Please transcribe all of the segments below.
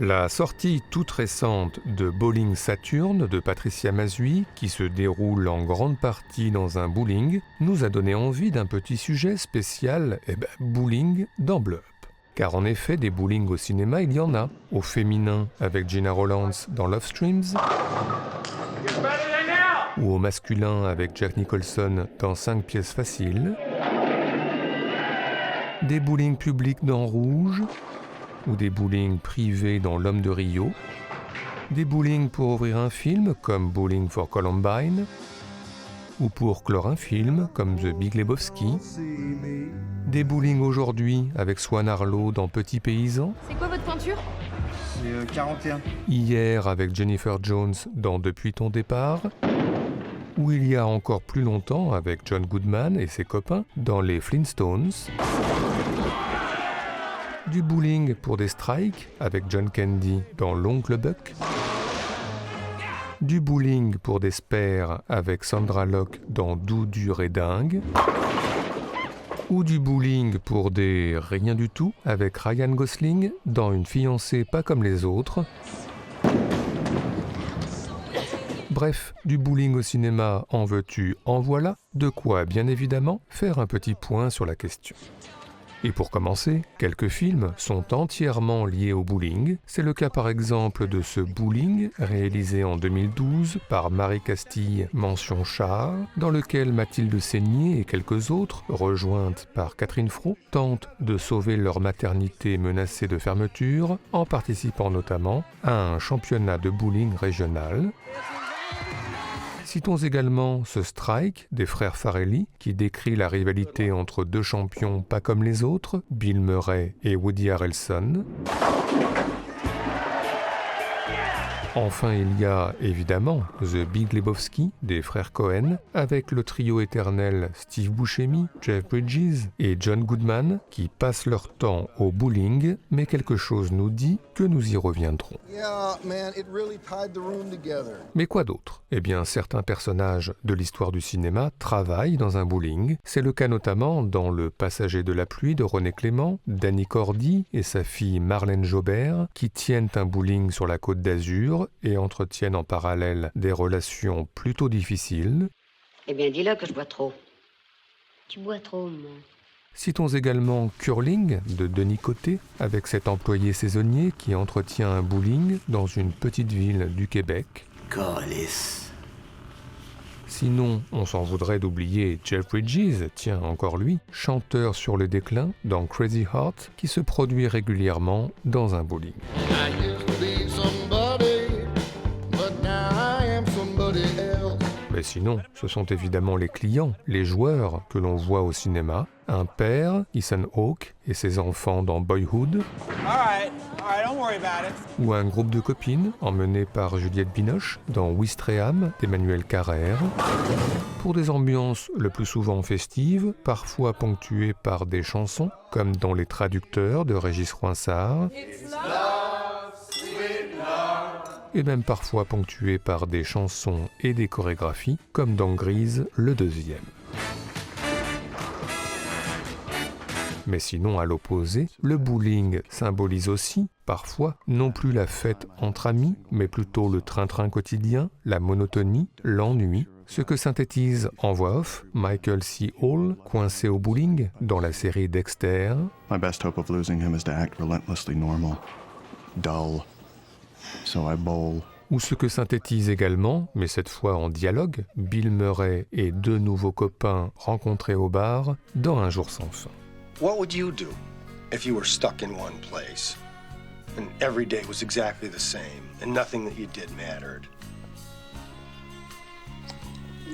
La sortie toute récente de Bowling Saturn de Patricia Mazui, qui se déroule en grande partie dans un bowling, nous a donné envie d'un petit sujet spécial, bowling dans Blow Up. Car en effet, des bowling au cinéma, il y en a. Au féminin avec Gina Rollins dans Love Streams, ou au masculin avec Jack Nicholson dans 5 pièces faciles, des bowling publics dans Rouge, ou des bowling privés dans L'Homme de Rio, des bowling pour ouvrir un film comme Bowling for Columbine, ou pour clore un film comme The Big Lebowski, des bowling aujourd'hui avec Swan Arlo dans Petit Paysan. C'est quoi votre pointure ? C'est 41. Hier avec Jennifer Jones dans Depuis ton départ, ou il y a encore plus longtemps avec John Goodman et ses copains dans Les Flintstones. Du bowling pour des strikes avec John Candy dans L'Oncle Buck. Du bowling pour des spares avec Sandra Locke dans Doux, dur et dingue. Ou du bowling pour des rien du tout avec Ryan Gosling dans Une fiancée pas comme les autres. Bref, du bowling au cinéma, en veux-tu, en voilà, de quoi bien évidemment faire un petit point sur la question. Et pour commencer, quelques films sont entièrement liés au bowling. C'est le cas par exemple de ce Bowling, réalisé en 2012 par Marie Castille, mention Char, dans lequel Mathilde Seigné et quelques autres, rejointes par Catherine Fro, tentent de sauver leur maternité menacée de fermeture, en participant notamment à un championnat de bowling régional. Citons également ce Strike des frères Farrelly qui décrit la rivalité entre deux champions pas comme les autres, Bill Murray et Woody Harrelson. Enfin, il y a évidemment The Big Lebowski des frères Cohen avec le trio éternel Steve Buscemi, Jeff Bridges et John Goodman qui passent leur temps au bowling, mais quelque chose nous dit que nous y reviendrons. Mais quoi d'autre ? Eh bien, certains personnages de l'histoire du cinéma travaillent dans un bowling. C'est le cas notamment dans Le Passager de la pluie de René Clément, Danny Cordy et sa fille Marlène Jobert qui tiennent un bowling sur la Côte d'Azur et entretiennent en parallèle des relations plutôt difficiles. Eh bien, dis-le que je bois trop. Tu bois trop, moi. Citons également Curling de Denis Côté, avec cet employé saisonnier qui entretient un bowling dans une petite ville du Québec. Calice. Sinon, on s'en voudrait d'oublier Jeff Bridges, tiens encore lui, chanteur sur le déclin dans Crazy Heart, qui se produit régulièrement dans un bowling. Mais sinon, ce sont évidemment les clients, les joueurs que l'on voit au cinéma. Un père, Ethan Hawke, et ses enfants dans Boyhood. Ou un groupe de copines, emmené par Juliette Binoche, dans Ouistreham d'Emmanuel Carrère. Pour des ambiances le plus souvent festives, parfois ponctuées par des chansons, comme dans Les Traducteurs de Régis Froissart. Et même parfois ponctuées par des chansons et des chorégraphies, comme dans Grise, le deuxième. Mais sinon, à l'opposé, le bowling symbolise aussi, parfois, non plus la fête entre amis, mais plutôt le train-train quotidien, la monotonie, l'ennui, ce que synthétise en voix off Michael C. Hall, coincé au bowling, dans la série Dexter. My best hope of losing him is to act relentlessly normal, dull. So I bowl. Ou ce que synthétise également, mais cette fois en dialogue, Bill Murray et deux nouveaux copains rencontrés au bar dans Un jour sans fin. What would you do if you were stuck in one place and every day was exactly the same and nothing that you did mattered?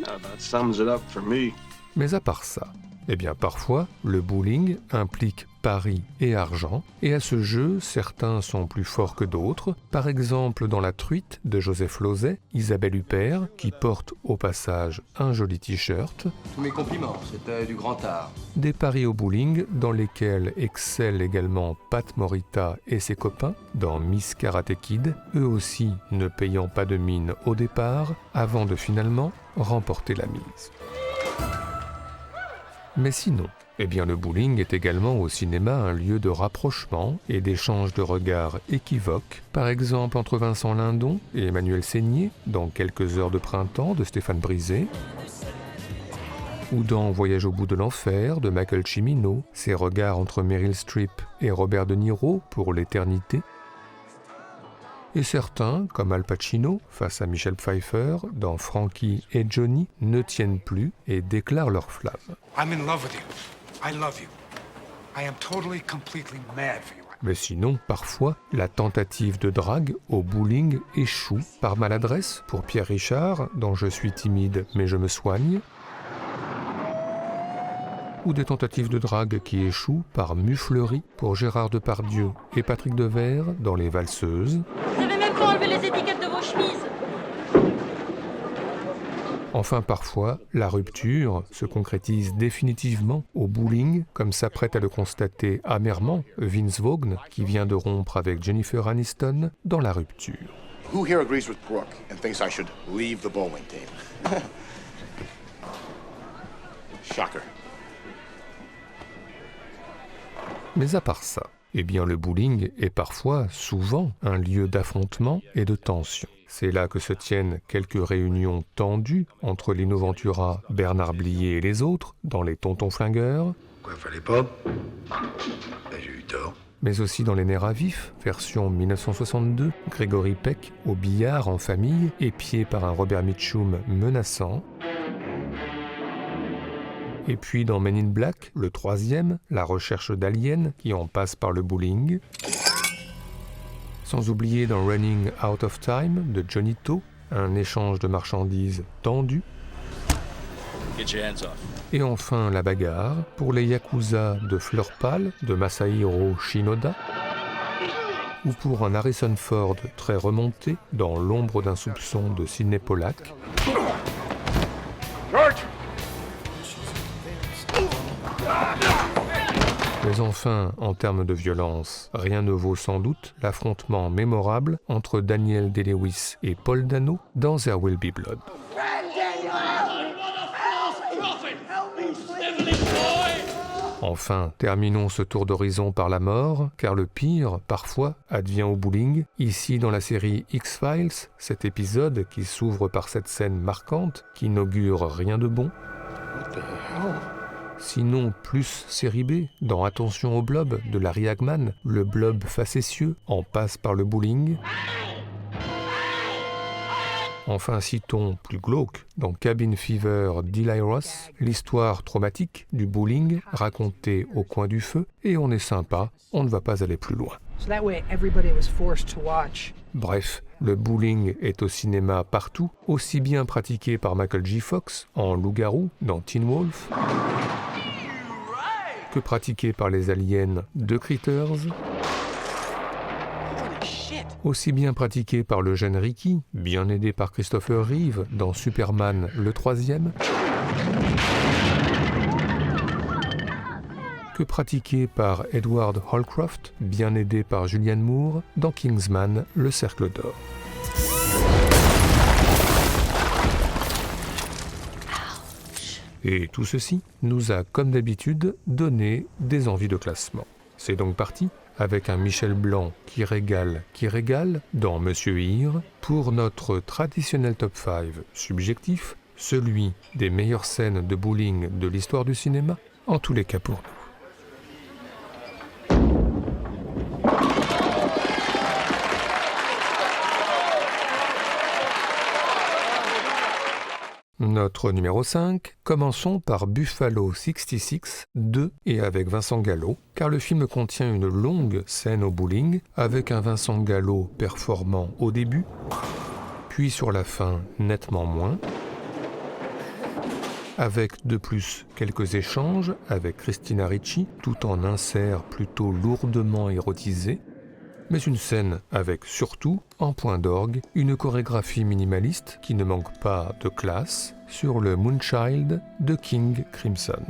That about sums it up for me. Mais à part ça, eh bien parfois, le bowling implique pari et argent, et à ce jeu, certains sont plus forts que d'autres, par exemple dans La Truite de Joseph Losey, Isabelle Huppert, qui porte au passage un joli t-shirt. Tous mes compliments, c'était du grand art. Des paris au bowling dans lesquels excellent également Pat Morita et ses copains, dans Miss Karate Kid, eux aussi ne payant pas de mine au départ, avant de finalement remporter la mise. Mais sinon, Eh bien, le bowling est également au cinéma un lieu de rapprochement et d'échange de regards équivoques, par exemple entre Vincent Lindon et Emmanuel Seigné dans Quelques heures de printemps de Stéphane Brisé, ou dans Voyage au bout de l'enfer de Michael Cimino, ses regards entre Meryl Streep et Robert De Niro pour l'éternité. Et certains, comme Al Pacino, face à Michel Pfeiffer, dans Frankie et Johnny, ne tiennent plus et déclarent leur flamme. I'm in love with you. I love you. I am totally, completely mad for you. Mais sinon, parfois, la tentative de drague au bowling échoue par maladresse pour Pierre Richard, dans Je suis timide mais je me soigne, ou des tentatives de drague qui échouent par muflerie pour Gérard Depardieu et Patrick Devers dans Les Valseuses. Vous avez même pas enlevé les étiquettes de vos chemises. Enfin, parfois, la rupture se concrétise définitivement au bowling, comme s'apprête à le constater amèrement Vince Vaughn, qui vient de rompre avec Jennifer Aniston dans La Rupture. Who here agrees with Brooke and thinks I should leave the bowling team? Shocker. Mais à part ça, eh bien le bowling est parfois, souvent, un lieu d'affrontement et de tension. C'est là que se tiennent quelques réunions tendues entre Lino Ventura, Bernard Blier et les autres, dans Les Tontons Flingueurs. Quoi, fallait pas? J'ai eu tort. Mais aussi dans Les Nerfs à vif, version 1962, Grégory Peck au billard en famille, épié par un Robert Mitchum menaçant. Et puis dans Men in Black, le troisième, la recherche d'aliens qui en passe par le bowling. Sans oublier dans Running Out of Time de Johnny To, un échange de marchandises tendu. Et enfin la bagarre pour les Yakuza de Fleur Pâle de Masahiro Shinoda, ou pour un Harrison Ford très remonté dans L'ombre d'un soupçon de Sidney Pollack. Mais enfin, en termes de violence, rien ne vaut sans doute l'affrontement mémorable entre Daniel Day-Lewis et Paul Dano dans There Will Be Blood. Enfin, terminons ce tour d'horizon par la mort, car le pire, parfois, advient au bowling. Ici, dans la série X-Files, cet épisode qui s'ouvre par cette scène marquante, qui n'augure rien de bon. Sinon, plus série B, dans Attention au blob de Larry Hagman, le blob facétieux en passe par le bowling. Enfin, citons plus glauque, dans Cabin Fever d'Eli Roth, l'histoire traumatique du bowling racontée au coin du feu, et on est sympa, on ne va pas aller plus loin. Bref, le bowling est au cinéma partout, aussi bien pratiqué par Michael J. Fox en Loup-garou dans Teen Wolf, que pratiqué par les aliens de Critters, aussi bien pratiqué par le jeune Ricky, bien aidé par Christopher Reeve dans Superman le 3e, que pratiqué par Edward Holcroft, bien aidé par Julianne Moore dans Kingsman le Cercle d'Or. Et tout ceci nous a, comme d'habitude, donné des envies de classement. C'est donc parti avec un Michel Blanc qui régale dans Monsieur Hir pour notre traditionnel top 5 subjectif, celui des meilleures scènes de bowling de l'histoire du cinéma, en tous les cas pour nous. Notre numéro 5, commençons par Buffalo 66 de et avec Vincent Gallo, car le film contient une longue scène au bowling avec un Vincent Gallo performant au début, puis sur la fin nettement moins, avec de plus quelques échanges avec Christina Ricci, tout en insert plutôt lourdement érotisé, mais une scène avec surtout, en point d'orgue, une chorégraphie minimaliste qui ne manque pas de classe sur le Moonchild de King Crimson.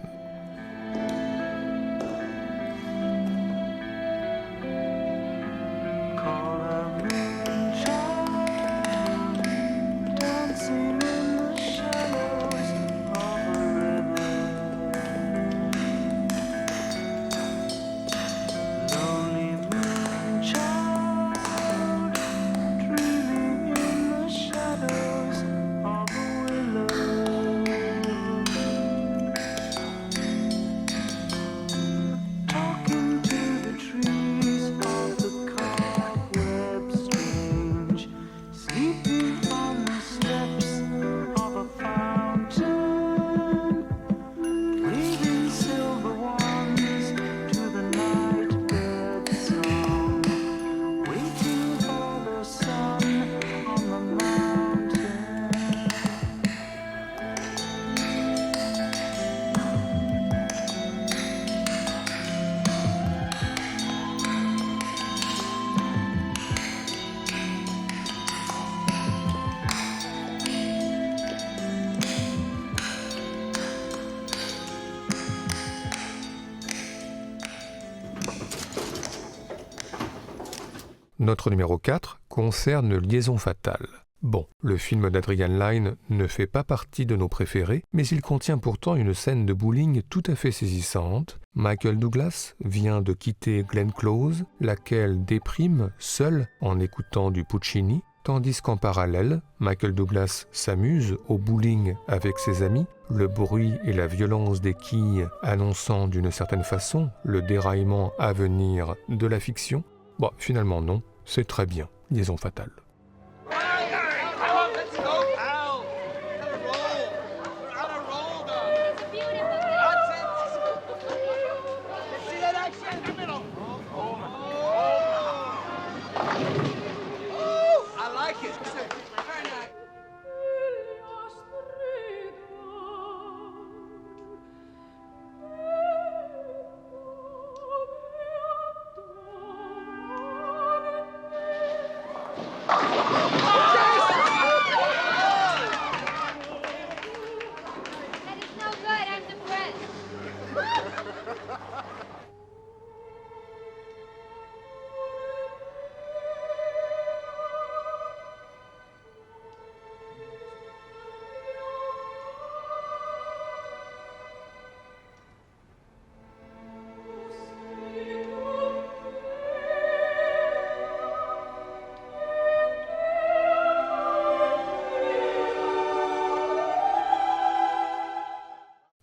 Notre numéro 4 concerne Liaison fatale. Bon, le film d'Adrian Lyne ne fait pas partie de nos préférés, mais il contient pourtant une scène de bowling tout à fait saisissante. Michael Douglas vient de quitter Glenn Close, laquelle déprime seule en écoutant du Puccini, tandis qu'en parallèle, Michael Douglas s'amuse au bowling avec ses amis, le bruit et la violence des quilles annonçant d'une certaine façon le déraillement à venir de la fiction. Bon, finalement non, c'est très bien, Liaison fatale.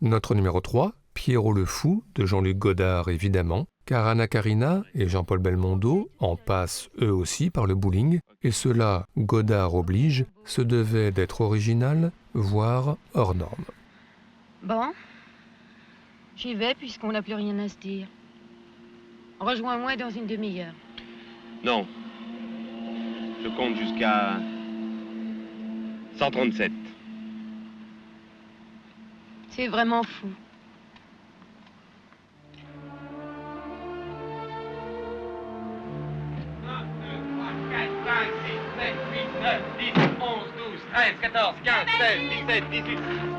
Notre numéro 3, Pierrot le Fou, de Jean-Luc Godard évidemment, car Anna Karina et Jean-Paul Belmondo en passent eux aussi par le bowling, et cela, Godard oblige, se devait d'être original, voire hors norme. Bon, j'y vais puisqu'on n'a plus rien à se dire. Rejoins-moi dans une demi-heure. Non. Je compte jusqu'à 137. C'est vraiment fou.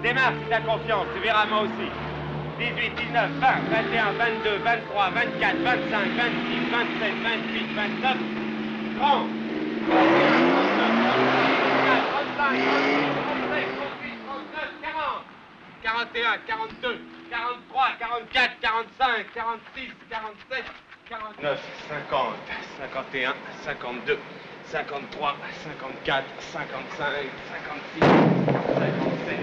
Démarre si t'as confiance, tu verras moi aussi. 18, 19, 20, 21, 22, 23, 24, 25, 26, 27, 28, 29, 30. 35, 41, 42, 43, 44, 45, 46, 47, 49, 50, 51, 52, 53, 54, 55, 56, 57,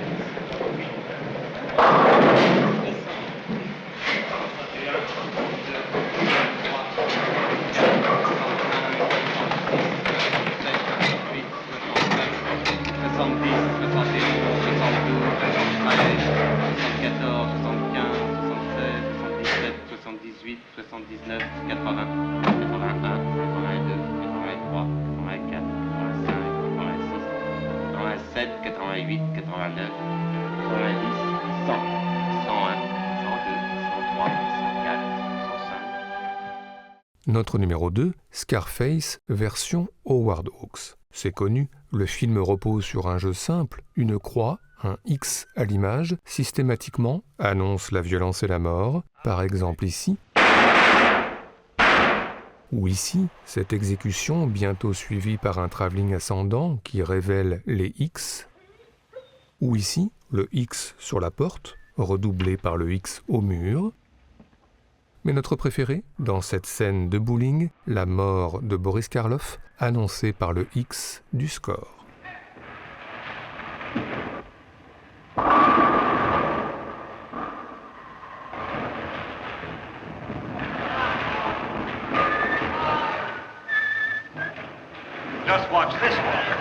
58, 79, 80, 81, 82, 83, 84, 85, 86, 87, 88, 89, 90, 100, 101, 102, 103, 104, 105. Notre numéro 2, Scarface, version Howard Hawks. C'est connu, le film repose sur un jeu simple, une croix, un X à l'image, systématiquement annonce la violence et la mort, par exemple ici, ou ici, cette exécution bientôt suivie par un travelling ascendant qui révèle les X, ou ici, le X sur la porte, redoublé par le X au mur. Mais notre préféré, dans cette scène de bowling, la mort de Boris Karloff, annoncée par le X du score. Just watch this one.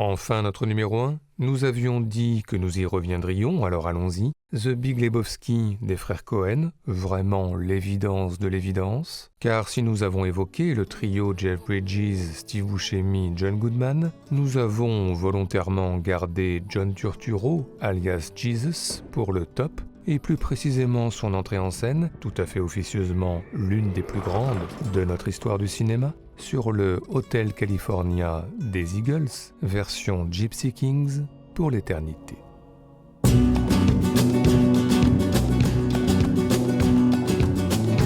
Enfin, notre numéro 1, nous avions dit que nous y reviendrions, alors allons-y. The Big Lebowski des frères Cohen, vraiment l'évidence de l'évidence. Car si nous avons évoqué le trio Jeff Bridges, Steve Buscemi, John Goodman, nous avons volontairement gardé John Turturro, alias Jesus, pour le top, et plus précisément son entrée en scène, tout à fait officieusement l'une des plus grandes de notre histoire du cinéma, sur le Hotel California des Eagles, version Gypsy Kings pour l'éternité.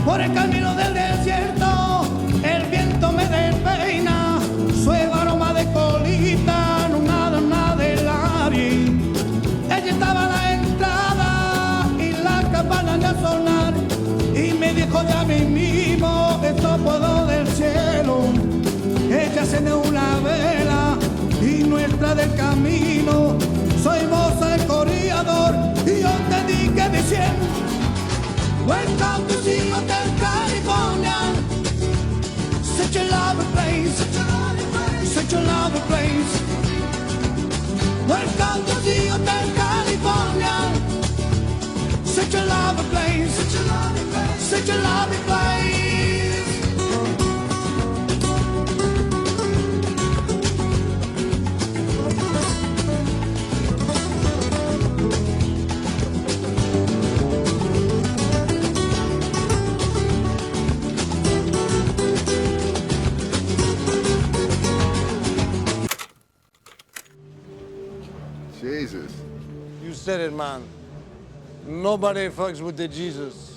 Por el camino del desierto, el viento me despeina, suave aroma de colita, nada del aire. Ella estaba a la entrada y la campana de sonar, y me dijo ya mismo, esto puedo del cielo. Ella encende una vela y nuestra del camino, soy moza el corredor y yo te dije diciendo, welcome to the Hotel California. Such a lovely place, such a lovely place. Welcome to the Hotel California. Such a lovely place, such a lovely place. Jesus. You said it, man. Nobody fucks with the Jesus.